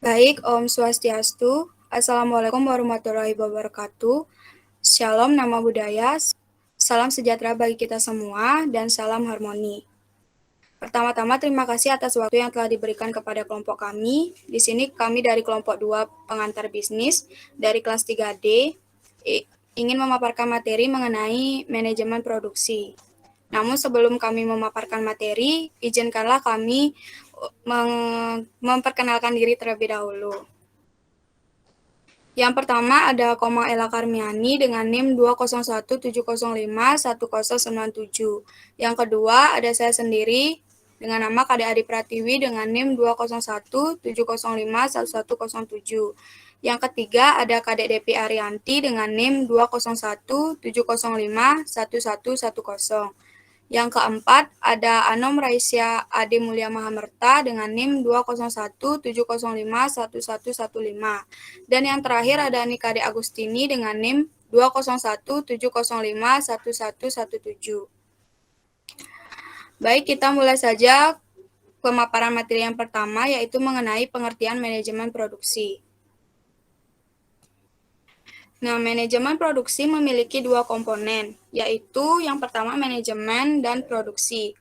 Baik, Om Swastiastu. Assalamualaikum warahmatullahi wabarakatuh. Shalom, nama budaya. Salam sejahtera bagi kita semua dan salam harmoni. Pertama-tama terima kasih atas waktu yang telah diberikan kepada kelompok kami. Di sini kami dari kelompok 2 pengantar bisnis dari kelas 3D ingin memaparkan materi mengenai manajemen produksi. Namun sebelum kami memaparkan materi, izinkanlah kami memperkenalkan diri terlebih dahulu. Yang pertama ada Komang Ella Karmiani dengan NIM 20170510097. Yang kedua ada saya sendiri dengan nama Kade Adi Pratiwi dengan NIM 20170511107. Yang ketiga ada Kade Depi Arianti dengan NIM 20170511110. Yang keempat, ada Anom Raisya Ade Mulia Mahamerta dengan NIM 20170511115. Dan yang terakhir ada Nikade Agustini dengan NIM 20170511117. Baik, kita mulai saja pemaparan materi yang pertama, yaitu mengenai pengertian manajemen produksi. Nah, manajemen produksi memiliki dua komponen, yaitu yang pertama manajemen dan produksi,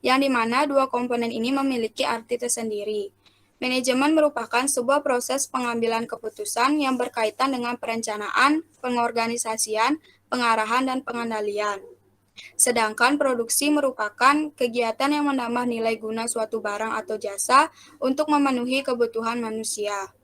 yang dimana dua komponen ini memiliki arti tersendiri. Manajemen merupakan sebuah proses pengambilan keputusan yang berkaitan dengan perencanaan, pengorganisasian, pengarahan, dan pengendalian. Sedangkan produksi merupakan kegiatan yang menambah nilai guna suatu barang atau jasa untuk memenuhi kebutuhan manusia.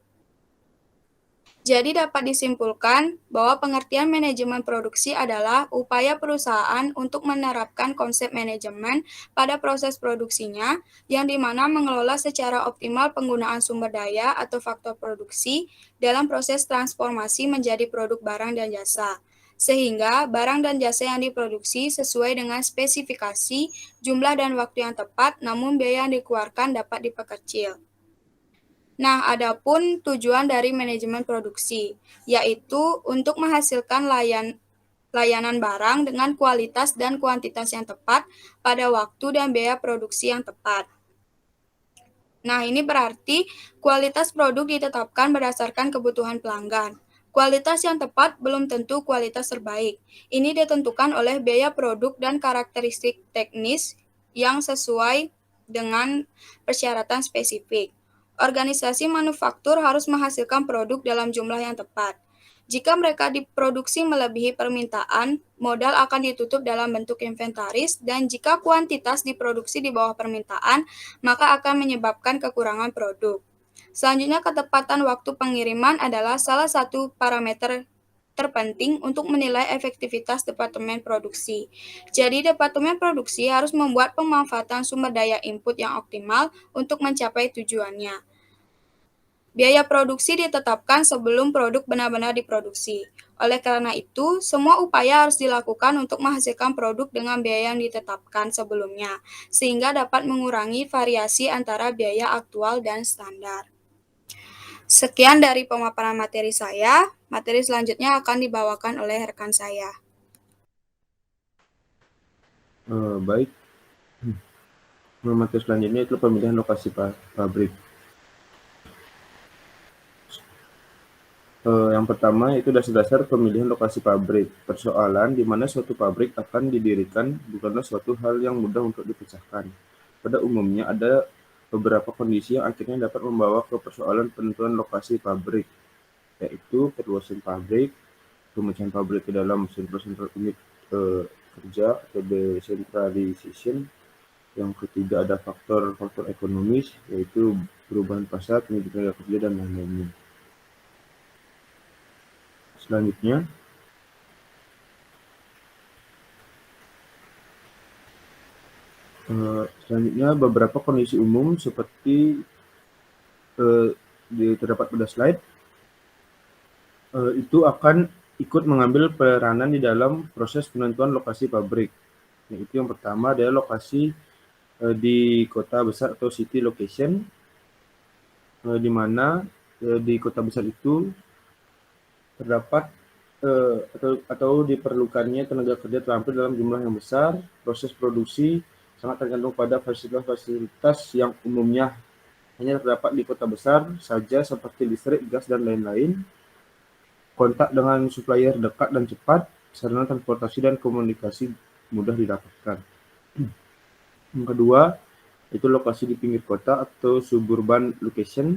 Jadi dapat disimpulkan bahwa pengertian manajemen produksi adalah upaya perusahaan untuk menerapkan konsep manajemen pada proses produksinya, yang dimana mengelola secara optimal penggunaan sumber daya atau faktor produksi dalam proses transformasi menjadi produk barang dan jasa, sehingga barang dan jasa yang diproduksi sesuai dengan spesifikasi, jumlah dan waktu yang tepat, namun biaya yang dikeluarkan dapat diperkecil. Nah, adapun tujuan dari manajemen produksi, yaitu untuk menghasilkan layanan barang dengan kualitas dan kuantitas yang tepat pada waktu dan biaya produksi yang tepat. Nah, ini berarti kualitas produk ditetapkan berdasarkan kebutuhan pelanggan. Kualitas yang tepat belum tentu kualitas terbaik. Ini ditentukan oleh biaya produk dan karakteristik teknis yang sesuai dengan persyaratan spesifik. Organisasi manufaktur harus menghasilkan produk dalam jumlah yang tepat. Jika mereka diproduksi melebihi permintaan, modal akan ditutup dalam bentuk inventaris, dan jika kuantitas diproduksi di bawah permintaan, maka akan menyebabkan kekurangan produk. Selanjutnya, ketepatan waktu pengiriman adalah salah satu parameter terpenting untuk menilai efektivitas departemen produksi. Jadi, departemen produksi harus membuat pemanfaatan sumber daya input yang optimal untuk mencapai tujuannya. Biaya produksi ditetapkan sebelum produk benar-benar diproduksi. Oleh karena itu, semua upaya harus dilakukan untuk menghasilkan produk dengan biaya yang ditetapkan sebelumnya, sehingga dapat mengurangi variasi antara biaya aktual dan standar. Sekian dari pemaparan materi saya. Materi selanjutnya akan dibawakan oleh rekan saya. Baik. Materi selanjutnya itu pemilihan lokasi pabrik. Yang pertama itu dasar-dasar pemilihan lokasi pabrik. Persoalan di mana suatu pabrik akan didirikan bukanlah suatu hal yang mudah untuk dipecahkan. Pada umumnya ada beberapa kondisi yang akhirnya dapat membawa ke persoalan penentuan lokasi pabrik, yaitu perluasan pabrik, pemecahan pabrik ke dalam sentral unit kerja atau decentralization. Yang ketiga ada faktor-faktor ekonomis, yaitu perubahan pasar, pendidikan tenaga kerja, dan lain-lainnya. Selanjutnya beberapa kondisi umum seperti terdapat pada slide itu akan ikut mengambil peranan di dalam proses penentuan lokasi pabrik. Yaitu yang pertama adalah lokasi di kota besar atau city location, di mana di kota besar itu terdapat atau diperlukannya tenaga kerja terampil dalam jumlah yang besar. Proses produksi sangat tergantung pada fasilitas-fasilitas yang umumnya hanya terdapat di kota besar saja seperti listrik, gas, dan lain-lain. Kontak dengan supplier dekat dan cepat, sarana transportasi dan komunikasi mudah didapatkan. Yang kedua, itu lokasi di pinggir kota atau suburban location.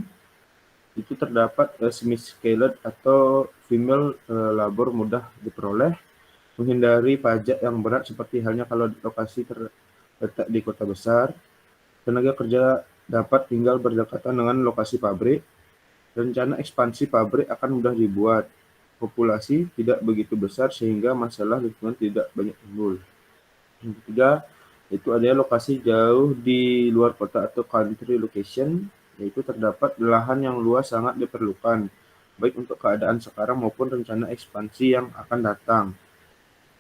Itu terdapat semi-skilled atau female labor mudah diperoleh, menghindari pajak yang berat seperti halnya kalau lokasi terletak di kota besar. Tenaga kerja dapat tinggal berdekatan dengan lokasi pabrik. Rencana ekspansi pabrik akan mudah dibuat. Populasi tidak begitu besar sehingga masalah lingkungan tidak banyak timbul. Yang ketiga, itu ada lokasi jauh di luar kota atau country location, yaitu terdapat lahan yang luas sangat diperlukan, baik untuk keadaan sekarang maupun rencana ekspansi yang akan datang.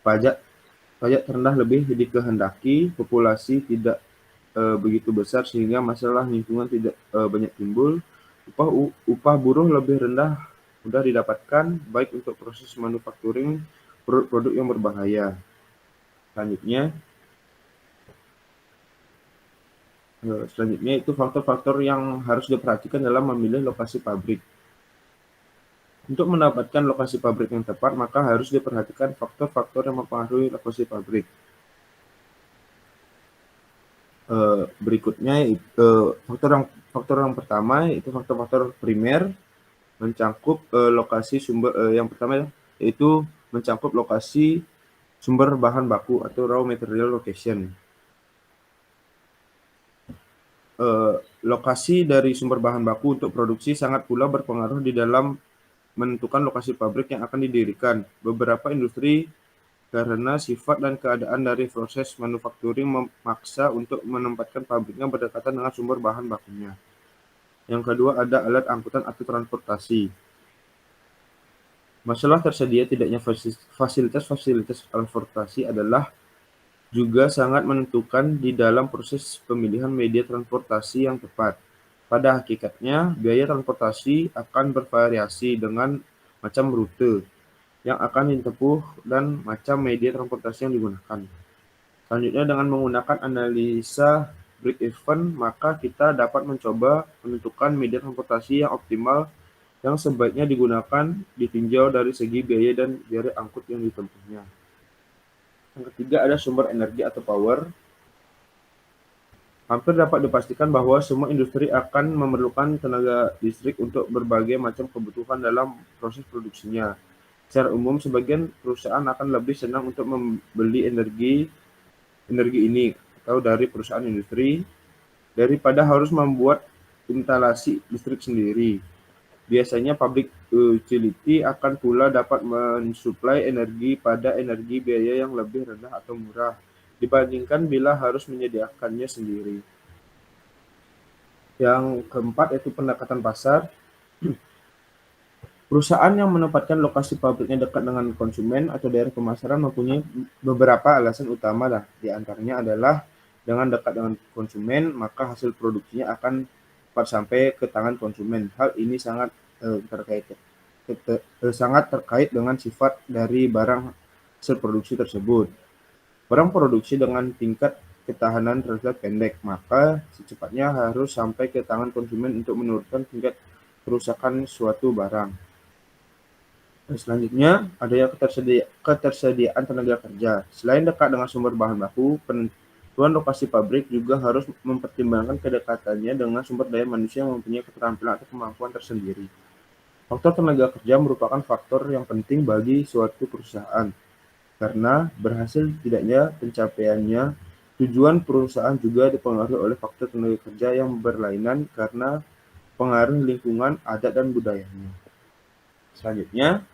Pajak pajak terendah lebih dikehendaki, populasi tidak begitu besar sehingga masalah lingkungan tidak banyak timbul. Upah buruh lebih rendah mudah didapatkan, baik untuk proses manufacturing produk-produk yang berbahaya. Selanjutnya itu faktor-faktor yang harus diperhatikan dalam memilih lokasi pabrik. Untuk mendapatkan lokasi pabrik yang tepat, maka harus diperhatikan faktor-faktor yang mempengaruhi lokasi pabrik. Berikutnya faktor yang pertama itu faktor-faktor primer, mencangkup lokasi sumber. Yang pertama yaitu mencangkup lokasi sumber bahan baku atau raw material location. Lokasi dari sumber bahan baku untuk produksi sangat pula berpengaruh di dalam menentukan lokasi pabrik yang akan didirikan. Beberapa industri karena sifat dan keadaan dari proses manufacturing memaksa untuk menempatkan pabriknya berdekatan dengan sumber bahan bakunya. Yang kedua ada alat angkutan atau transportasi. Masalah tersedia tidaknya fasilitas-fasilitas transportasi adalah juga sangat menentukan di dalam proses pemilihan media transportasi yang tepat. Pada hakikatnya, biaya transportasi akan bervariasi dengan macam rute yang akan ditempuh dan macam media transportasi yang digunakan. Selanjutnya, dengan menggunakan analisa break-even, maka kita dapat mencoba menentukan media transportasi yang optimal yang sebaiknya digunakan ditinjau dari segi biaya dan jarak angkut yang ditempuhnya. Yang ketiga ada sumber energi atau power. Hampir dapat dipastikan bahwa semua industri akan memerlukan tenaga listrik untuk berbagai macam kebutuhan dalam proses produksinya. Secara umum, sebagian perusahaan akan lebih senang untuk membeli energi ini atau dari perusahaan industri daripada harus membuat instalasi listrik sendiri. Biasanya public utility akan pula dapat mensuplai energi pada energi biaya yang lebih rendah atau murah dibandingkan bila harus menyediakannya sendiri. Yang keempat yaitu pendekatan pasar. Perusahaan yang menempatkan lokasi pabriknya dekat dengan konsumen atau daerah pemasaran mempunyai beberapa alasan utama lah. Di antaranya adalah dengan dekat dengan konsumen, maka hasil produksinya akan cepat sampai ke tangan konsumen. Hal ini sangat terkait dengan sifat dari barang hasil produksi tersebut. Barang produksi dengan tingkat ketahanan terhadap pendek, maka secepatnya harus sampai ke tangan konsumen untuk menurunkan tingkat kerusakan suatu barang. Selanjutnya, adanya ketersediaan tenaga kerja. Selain dekat dengan sumber bahan baku, penentuan lokasi pabrik juga harus mempertimbangkan kedekatannya dengan sumber daya manusia yang mempunyai keterampilan atau kemampuan tersendiri. Faktor tenaga kerja merupakan faktor yang penting bagi suatu perusahaan, karena berhasil tidaknya pencapaiannya, tujuan perusahaan juga dipengaruhi oleh faktor tenaga kerja yang berlainan karena pengaruh lingkungan, adat, dan budayanya. Selanjutnya,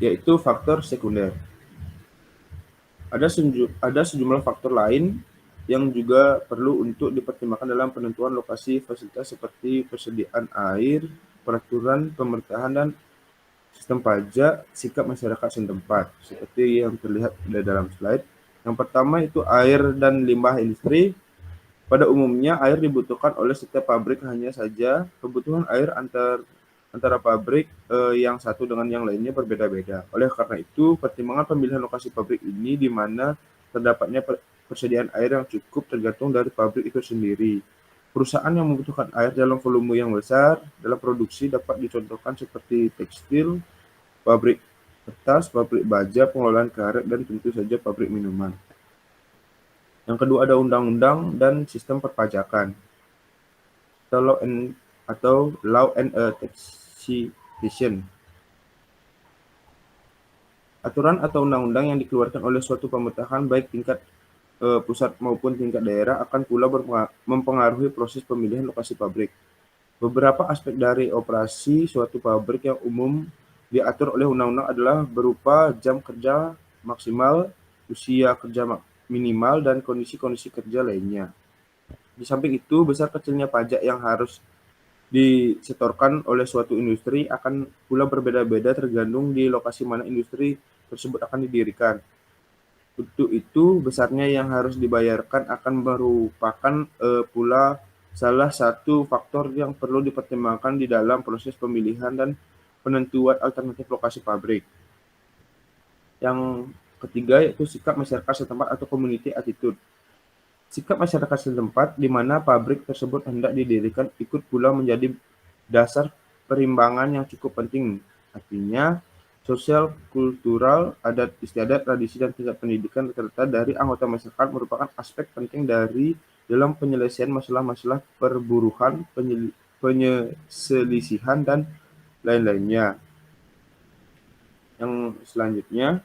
yaitu faktor sekunder. Ada sejumlah faktor lain yang juga perlu untuk dipertimbangkan dalam penentuan lokasi fasilitas seperti persediaan air, peraturan pemerintahan, dan sistem pajak, sikap masyarakat setempat, seperti yang terlihat di dalam slide. Yang pertama itu air dan limbah industri. Pada umumnya, air dibutuhkan oleh setiap pabrik, hanya saja kebutuhan air antara pabrik yang satu dengan yang lainnya berbeda-beda. Oleh karena itu, pertimbangan pemilihan lokasi pabrik ini di mana terdapatnya persediaan air yang cukup tergantung dari pabrik itu sendiri. Perusahaan yang membutuhkan air dalam volume yang besar dalam produksi dapat dicontohkan seperti tekstil, pabrik kertas, pabrik baja, pengelolaan karet, dan tentu saja pabrik minuman. Yang kedua ada undang-undang dan sistem perpajakan atau law and taxation. Aturan atau undang-undang yang dikeluarkan oleh suatu pemerintahan baik tingkat pusat maupun tingkat daerah akan pula mempengaruhi proses pemilihan lokasi pabrik. Beberapa aspek dari operasi suatu pabrik yang umum diatur oleh undang-undang adalah berupa jam kerja maksimal, usia kerja minimal, dan kondisi-kondisi kerja lainnya. Di samping itu, besar kecilnya pajak yang harus disetorkan oleh suatu industri akan pula berbeda-beda tergantung di lokasi mana industri tersebut akan didirikan. Untuk itu, besarnya yang harus dibayarkan akan merupakan pula salah satu faktor yang perlu dipertimbangkan di dalam proses pemilihan dan penentuan alternatif lokasi pabrik. Yang ketiga yaitu sikap masyarakat setempat atau community attitude. Sikap masyarakat setempat di mana pabrik tersebut hendak didirikan ikut pula menjadi dasar perimbangan yang cukup penting. Artinya, sosial, kultural, adat istiadat, tradisi, dan tingkat pendidikan serta dari anggota masyarakat merupakan aspek penting dalam penyelesaian masalah-masalah perburuhan, penyeselisihan, dan lain-lainnya. Yang selanjutnya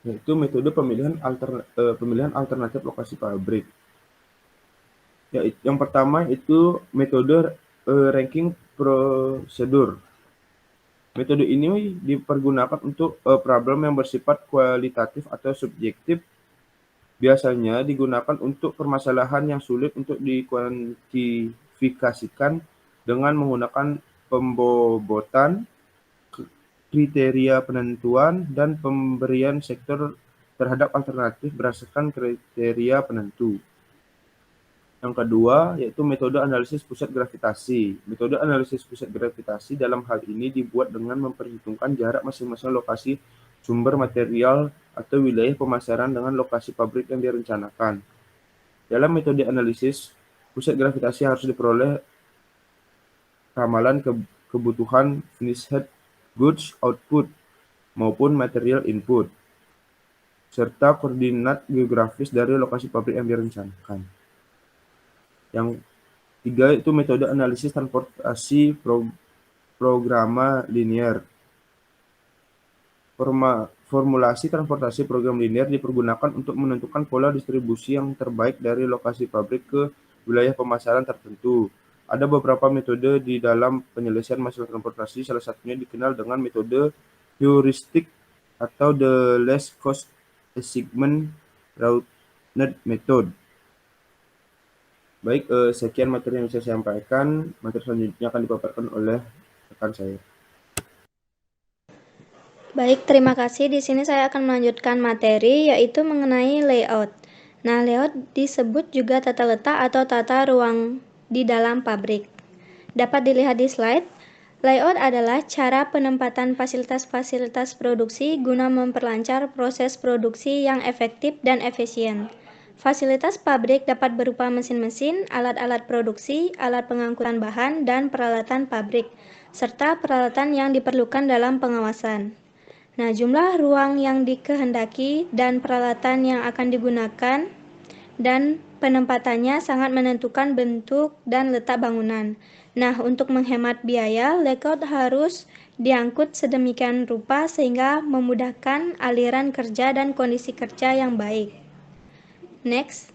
yaitu metode pemilihan alternatif lokasi pabrik. Yang pertama itu metode ranking prosedur. Metode ini dipergunakan untuk problem yang bersifat kualitatif atau subjektif. Biasanya digunakan untuk permasalahan yang sulit untuk dikuantifikasikan dengan menggunakan pembobotan, kriteria penentuan, dan pemberian sektor terhadap alternatif berdasarkan kriteria penentu. Yang kedua yaitu metode analisis pusat gravitasi. Metode analisis pusat gravitasi dalam hal ini dibuat dengan memperhitungkan jarak masing-masing lokasi sumber material atau wilayah pemasaran dengan lokasi pabrik yang direncanakan. Dalam metode analisis pusat gravitasi harus diperoleh ramalan kebutuhan finished goods output maupun material input, serta koordinat geografis dari lokasi pabrik yang direncanakan. Yang tiga itu metode analisis transportasi programa linear. Formulasi transportasi program linear dipergunakan untuk menentukan pola distribusi yang terbaik dari lokasi pabrik ke wilayah pemasaran tertentu. Ada beberapa metode di dalam penyelesaian masalah transportasi, salah satunya dikenal dengan metode heuristik atau the least cost assignment routed method. Baik, sekian materi yang saya sampaikan. Materi selanjutnya akan dipaparkan oleh rekan saya. Baik, terima kasih. Di sini saya akan melanjutkan materi yaitu mengenai layout. Nah, layout disebut juga tata letak atau tata ruang di dalam pabrik. Dapat dilihat di slide. Layout adalah cara penempatan fasilitas-fasilitas produksi guna memperlancar proses produksi yang efektif dan efisien. Fasilitas pabrik dapat berupa mesin-mesin, alat-alat produksi, alat pengangkutan bahan, dan peralatan pabrik, serta peralatan yang diperlukan dalam pengawasan. Nah, jumlah ruang yang dikehendaki dan peralatan yang akan digunakan dan penempatannya sangat menentukan bentuk dan letak bangunan. Nah, untuk menghemat biaya, layout harus diangkut sedemikian rupa sehingga memudahkan aliran kerja dan kondisi kerja yang baik. Next.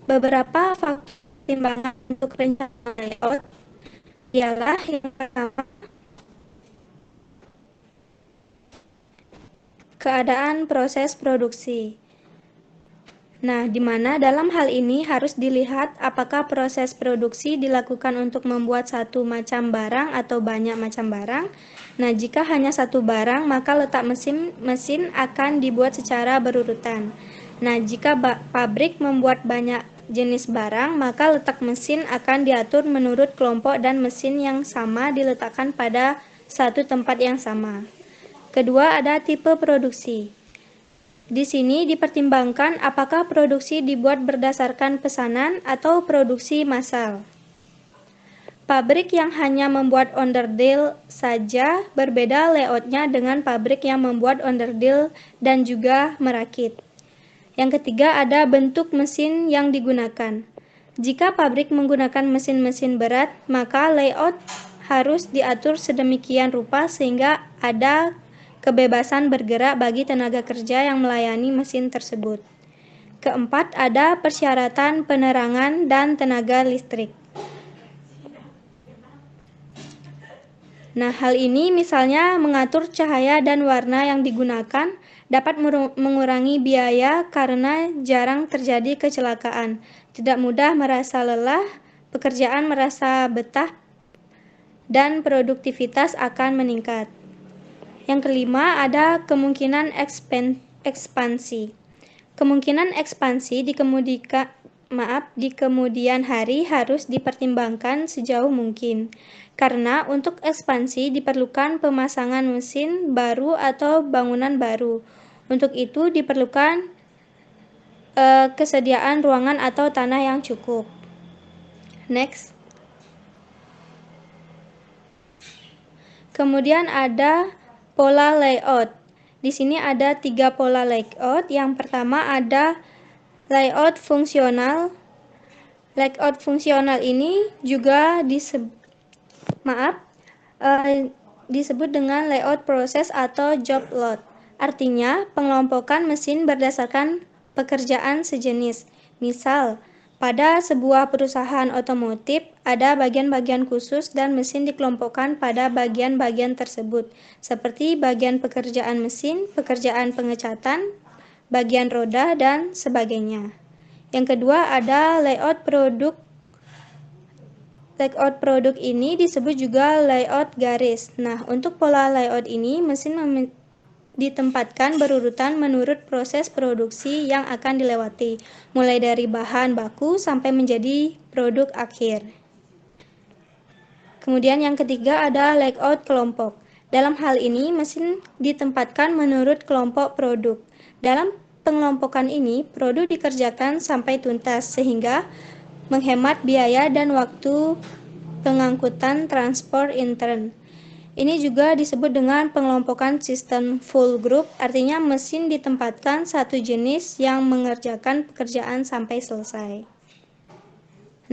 Beberapa faktor pertimbangan untuk rencana layout ialah yang pertama, keadaan proses produksi. Nah, di mana dalam hal ini harus dilihat apakah proses produksi dilakukan untuk membuat satu macam barang atau banyak macam barang. Nah, jika hanya satu barang, maka letak mesin akan dibuat secara berurutan. Nah, jika pabrik membuat banyak jenis barang, maka letak mesin akan diatur menurut kelompok dan mesin yang sama diletakkan pada satu tempat yang sama. Kedua, ada tipe produksi. Di sini dipertimbangkan apakah produksi dibuat berdasarkan pesanan atau produksi massal. Pabrik yang hanya membuat onderdil saja berbeda layoutnya dengan pabrik yang membuat onderdil dan juga merakit. Yang ketiga ada bentuk mesin yang digunakan. Jika pabrik menggunakan mesin-mesin berat, maka layout harus diatur sedemikian rupa sehingga ada kebebasan bergerak bagi tenaga kerja yang melayani mesin tersebut. Keempat, ada persyaratan penerangan dan tenaga listrik. Nah, hal ini misalnya mengatur cahaya dan warna yang digunakan dapat mengurangi biaya karena jarang terjadi kecelakaan, tidak mudah merasa lelah, pekerjaan merasa betah, dan produktivitas akan meningkat. Yang kelima, ada kemungkinan ekspansi. Kemungkinan ekspansi di kemudian hari harus dipertimbangkan sejauh mungkin, karena untuk ekspansi diperlukan pemasangan mesin baru atau bangunan baru. Untuk itu diperlukan kesediaan ruangan atau tanah yang cukup. Next. Kemudian ada pola layout. Di sini ada 3 pola layout. Yang pertama ada layout fungsional. Layout fungsional ini juga disebut dengan layout proses atau job lot. Artinya, pengelompokan mesin berdasarkan pekerjaan sejenis. Misal, pada sebuah perusahaan otomotif, ada bagian-bagian khusus dan mesin dikelompokkan pada bagian-bagian tersebut, seperti bagian pekerjaan mesin, pekerjaan pengecatan, bagian roda, dan sebagainya. Yang kedua ada layout produk. Layout produk ini disebut juga layout garis. Nah, untuk pola layout ini, mesin ditempatkan berurutan menurut proses produksi yang akan dilewati, mulai dari bahan baku sampai menjadi produk akhir. Kemudian yang ketiga ada layout kelompok. Dalam hal ini, mesin ditempatkan menurut kelompok produk. Dalam pengelompokan ini, produk dikerjakan sampai tuntas sehingga menghemat biaya dan waktu pengangkutan transport intern. Ini juga disebut dengan pengelompokan sistem full group, artinya mesin ditempatkan satu jenis yang mengerjakan pekerjaan sampai selesai.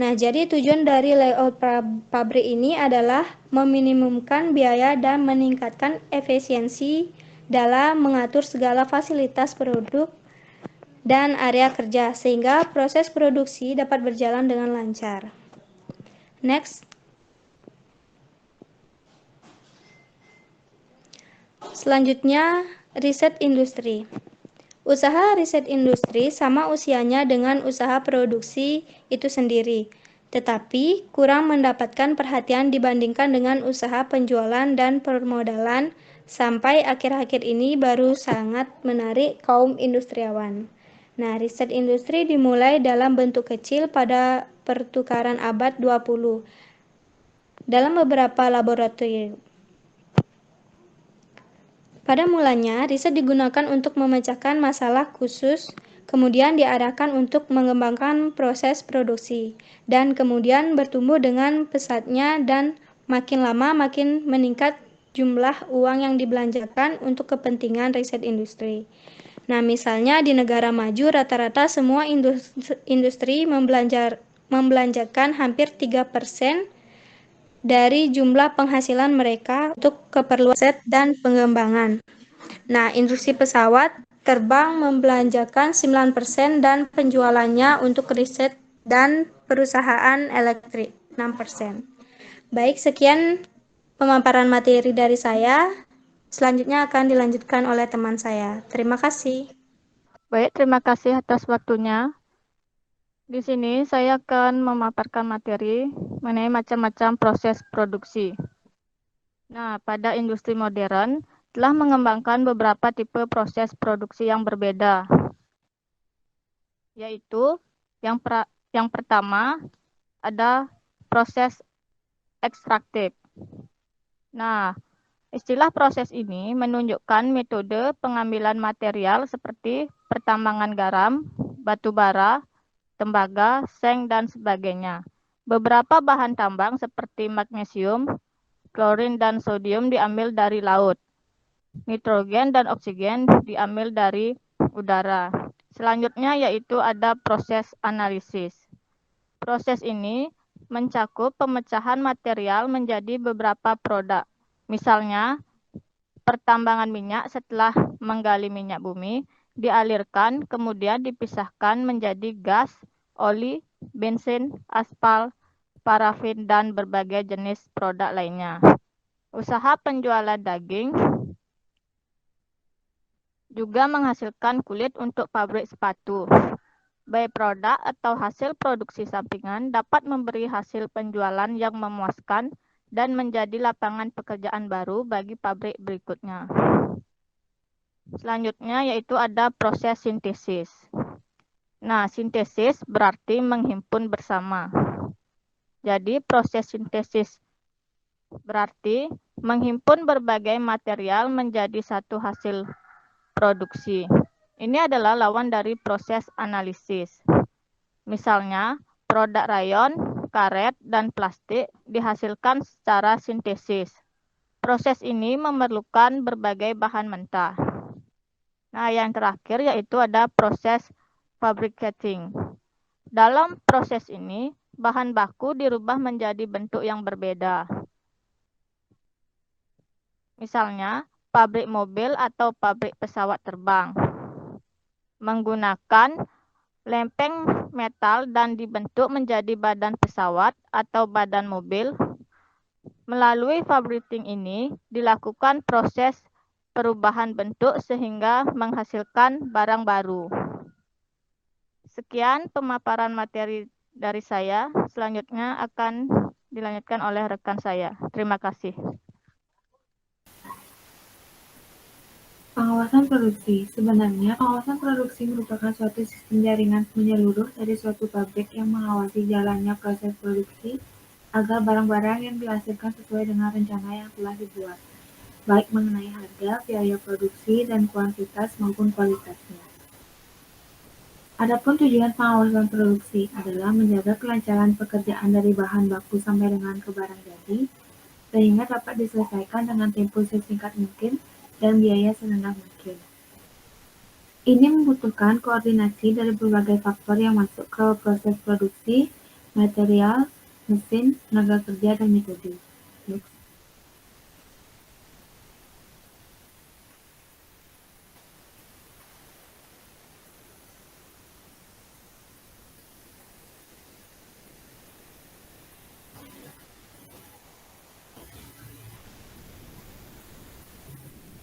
Nah, jadi tujuan dari layout pabrik ini adalah meminimumkan biaya dan meningkatkan efisiensi dalam mengatur segala fasilitas produk dan area kerja, sehingga proses produksi dapat berjalan dengan lancar. Next. Selanjutnya, riset industri. Usaha riset industri sama usianya dengan usaha produksi itu sendiri, tetapi kurang mendapatkan perhatian dibandingkan dengan usaha penjualan dan permodalan, sampai akhir-akhir ini baru sangat menarik kaum industriawan. Nah, riset industri dimulai dalam bentuk kecil pada pertukaran abad 20 dalam beberapa laboratorium. Pada mulanya, riset digunakan untuk memecahkan masalah khusus, kemudian diarahkan untuk mengembangkan proses produksi, dan kemudian bertumbuh dengan pesatnya dan makin lama makin meningkat jumlah uang yang dibelanjakan untuk kepentingan riset industri. Nah, misalnya di negara maju rata-rata semua industri membelanjakan hampir 3% dari jumlah penghasilan mereka untuk keperluan riset dan pengembangan. Nah, industri pesawat terbang membelanjakan 9% dan penjualannya untuk riset dan perusahaan elektrik 6%. Baik, sekian pemaparan materi dari saya. Selanjutnya akan dilanjutkan oleh teman saya. Terima kasih. Baik, terima kasih atas waktunya. Di sini saya akan memaparkan materi mengenai macam-macam proses produksi. Nah, pada industri modern telah mengembangkan beberapa tipe proses produksi yang berbeda, yaitu Yang pertama ada proses ekstraktif. Nah, istilah proses ini menunjukkan metode pengambilan material seperti pertambangan garam, batu bara, tembaga, seng, dan sebagainya. Beberapa bahan tambang seperti magnesium, klorin, dan sodium diambil dari laut. Nitrogen dan oksigen diambil dari udara. Selanjutnya yaitu ada proses analisis. Proses ini mencakup pemecahan material menjadi beberapa produk. Misalnya, pertambangan minyak setelah menggali minyak bumi dialirkan, kemudian dipisahkan menjadi gas, oli, bensin, aspal, parafin, dan berbagai jenis produk lainnya. Usaha penjualan daging juga menghasilkan kulit untuk pabrik sepatu. Byproduct atau hasil produksi sampingan dapat memberi hasil penjualan yang memuaskan dan menjadi lapangan pekerjaan baru bagi pabrik berikutnya. Selanjutnya yaitu ada proses sintesis. Nah, sintesis berarti menghimpun bersama. Jadi proses sintesis berarti menghimpun berbagai material menjadi satu hasil produksi. Ini adalah lawan dari proses analisis. Misalnya, produk rayon, karet, dan plastik dihasilkan secara sintesis. Proses ini memerlukan berbagai bahan mentah. Nah, yang terakhir yaitu ada proses fabricating. Dalam proses ini, bahan baku dirubah menjadi bentuk yang berbeda. Misalnya, pabrik mobil atau pabrik pesawat terbang menggunakan lempeng metal dan dibentuk menjadi badan pesawat atau badan mobil. Melalui fabricating ini dilakukan proses perubahan bentuk sehingga menghasilkan barang baru. Sekian pemaparan materi dari saya. Selanjutnya akan dilanjutkan oleh rekan saya. Terima kasih. Pengawasan produksi. Sebenarnya, pengawasan produksi merupakan suatu sistem jaringan menyeluruh dari suatu pabrik yang mengawasi jalannya proses produksi agar barang-barang yang dihasilkan sesuai dengan rencana yang telah dibuat, baik mengenai harga, biaya produksi, dan kuantitas maupun kualitasnya. Adapun tujuan pengawasan produksi adalah menjaga kelancaran pekerjaan dari bahan baku sampai dengan ke barang jadi, sehingga dapat diselesaikan dengan tempo sesingkat mungkin dan biaya serendah mungkin. Ini membutuhkan koordinasi dari berbagai faktor yang masuk ke proses produksi, material, mesin, tenaga kerja, dan metode.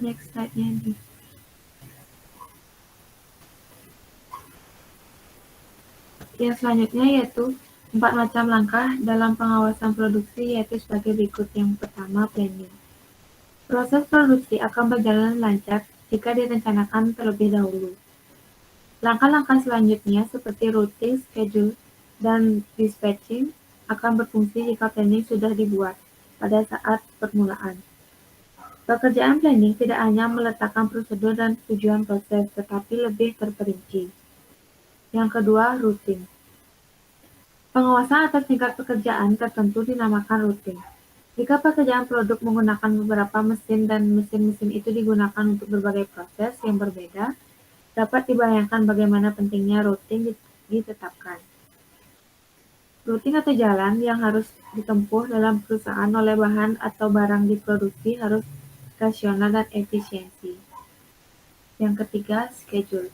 Next slide-nya nih. Yang selanjutnya yaitu 4 macam langkah dalam pengawasan produksi, yaitu sebagai berikut. Yang pertama, planning. Proses produksi akan berjalan lancar jika direncanakan terlebih dahulu. Langkah-langkah selanjutnya seperti routing, schedule, dan dispatching akan berfungsi jika planning sudah dibuat pada saat permulaan. Pekerjaan planning tidak hanya meletakkan prosedur dan tujuan proses, tetapi lebih terperinci. Yang kedua, routing. Pengawasan atas tingkat pekerjaan tertentu dinamakan routing. Jika pekerjaan produk menggunakan beberapa mesin dan mesin-mesin itu digunakan untuk berbagai proses yang berbeda, dapat dibayangkan bagaimana pentingnya routing ditetapkan. Routing atau jalan yang harus ditempuh dalam perusahaan oleh bahan atau barang diproduksi harus rasional dan efisiensi. Yang ketiga, schedule.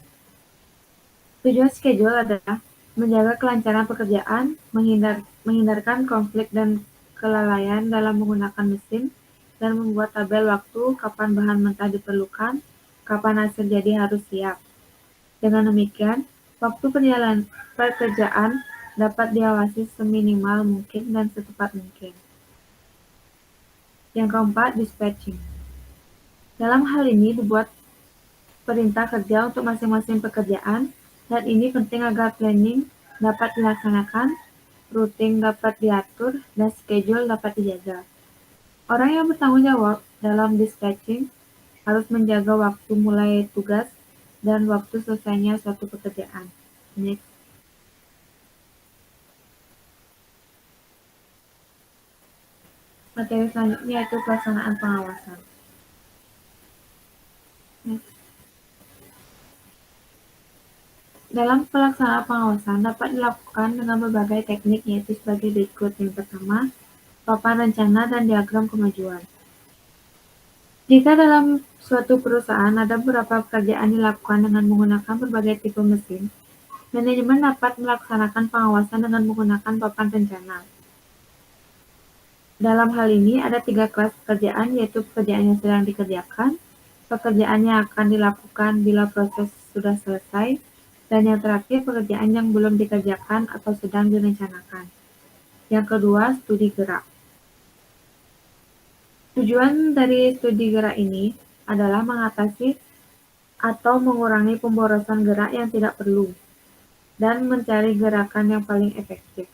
Tujuan schedule adalah menjaga kelancaran pekerjaan, menghindarkan konflik dan kelalaian dalam menggunakan mesin, dan membuat tabel waktu kapan bahan mentah diperlukan, kapan hasil jadi harus siap. Dengan demikian, waktu pekerjaan dapat diawasi seminimal mungkin dan secepat mungkin. Yang keempat, dispatching. Dalam hal ini dibuat perintah kerja untuk masing-masing pekerjaan, dan ini penting agar planning dapat dilaksanakan, routing dapat diatur, dan schedule dapat dijaga. Orang yang bertanggung jawab dalam dispatching harus menjaga waktu mulai tugas dan waktu selesainya suatu pekerjaan. Next. Materi selanjutnya yaitu pelaksanaan pengawasan. Next. Dalam pelaksanaan pengawasan dapat dilakukan dengan berbagai teknik yaitu sebagai berikut. Yang pertama, papan rencana dan diagram kemajuan. Jika dalam suatu perusahaan ada beberapa pekerjaan dilakukan dengan menggunakan berbagai tipe mesin, manajemen dapat melaksanakan pengawasan dengan menggunakan papan rencana. Dalam hal ini ada 3 kelas pekerjaan, yaitu pekerjaan yang sedang dikerjakan, pekerjaan yang akan dilakukan bila proses sudah selesai, dan yang terakhir pekerjaan yang belum dikerjakan atau sedang direncanakan. Yang kedua, studi gerak. Tujuan dari studi gerak ini adalah mengatasi atau mengurangi pemborosan gerak yang tidak perlu, dan mencari gerakan yang paling efektif.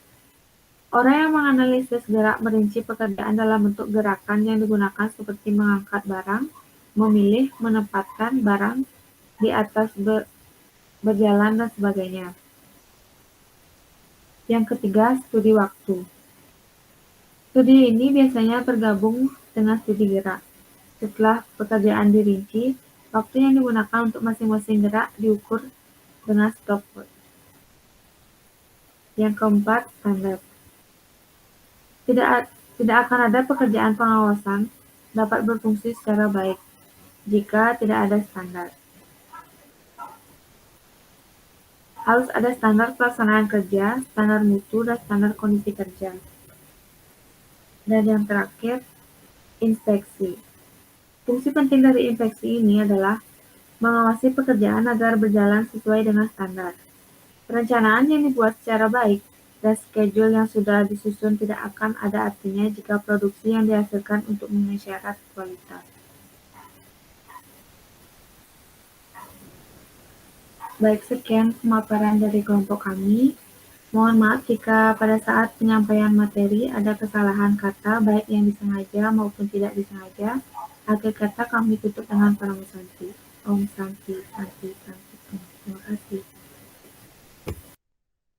Orang yang menganalisis gerak merinci pekerjaan dalam bentuk gerakan yang digunakan seperti mengangkat barang, memilih, menempatkan barang di atas berjalan, dan sebagainya. Yang ketiga, studi waktu. Studi ini biasanya tergabung dengan studi gerak. Setelah pekerjaan dirinci, waktu yang digunakan untuk masing-masing gerak diukur dengan stopwatch. Yang keempat, standar. Tidak akan ada pekerjaan pengawasan dapat berfungsi secara baik jika tidak ada standar. Harus ada standar pelaksanaan kerja, standar mutu, dan standar kondisi kerja. Dan yang terakhir, inspeksi. Fungsi penting dari inspeksi ini adalah mengawasi pekerjaan agar berjalan sesuai dengan standar. Perencanaan yang dibuat secara baik dan schedule yang sudah disusun tidak akan ada artinya jika produksi yang dihasilkan untuk memenuhi syarat kualitas. Baik, sekian pemaparan dari kelompok kami. Mohon maaf jika pada saat penyampaian materi ada kesalahan kata, baik yang disengaja maupun tidak disengaja. Akhir kata kami tutup dengan Param Santi. Om Santi, Santi, Santi. Terima kasih.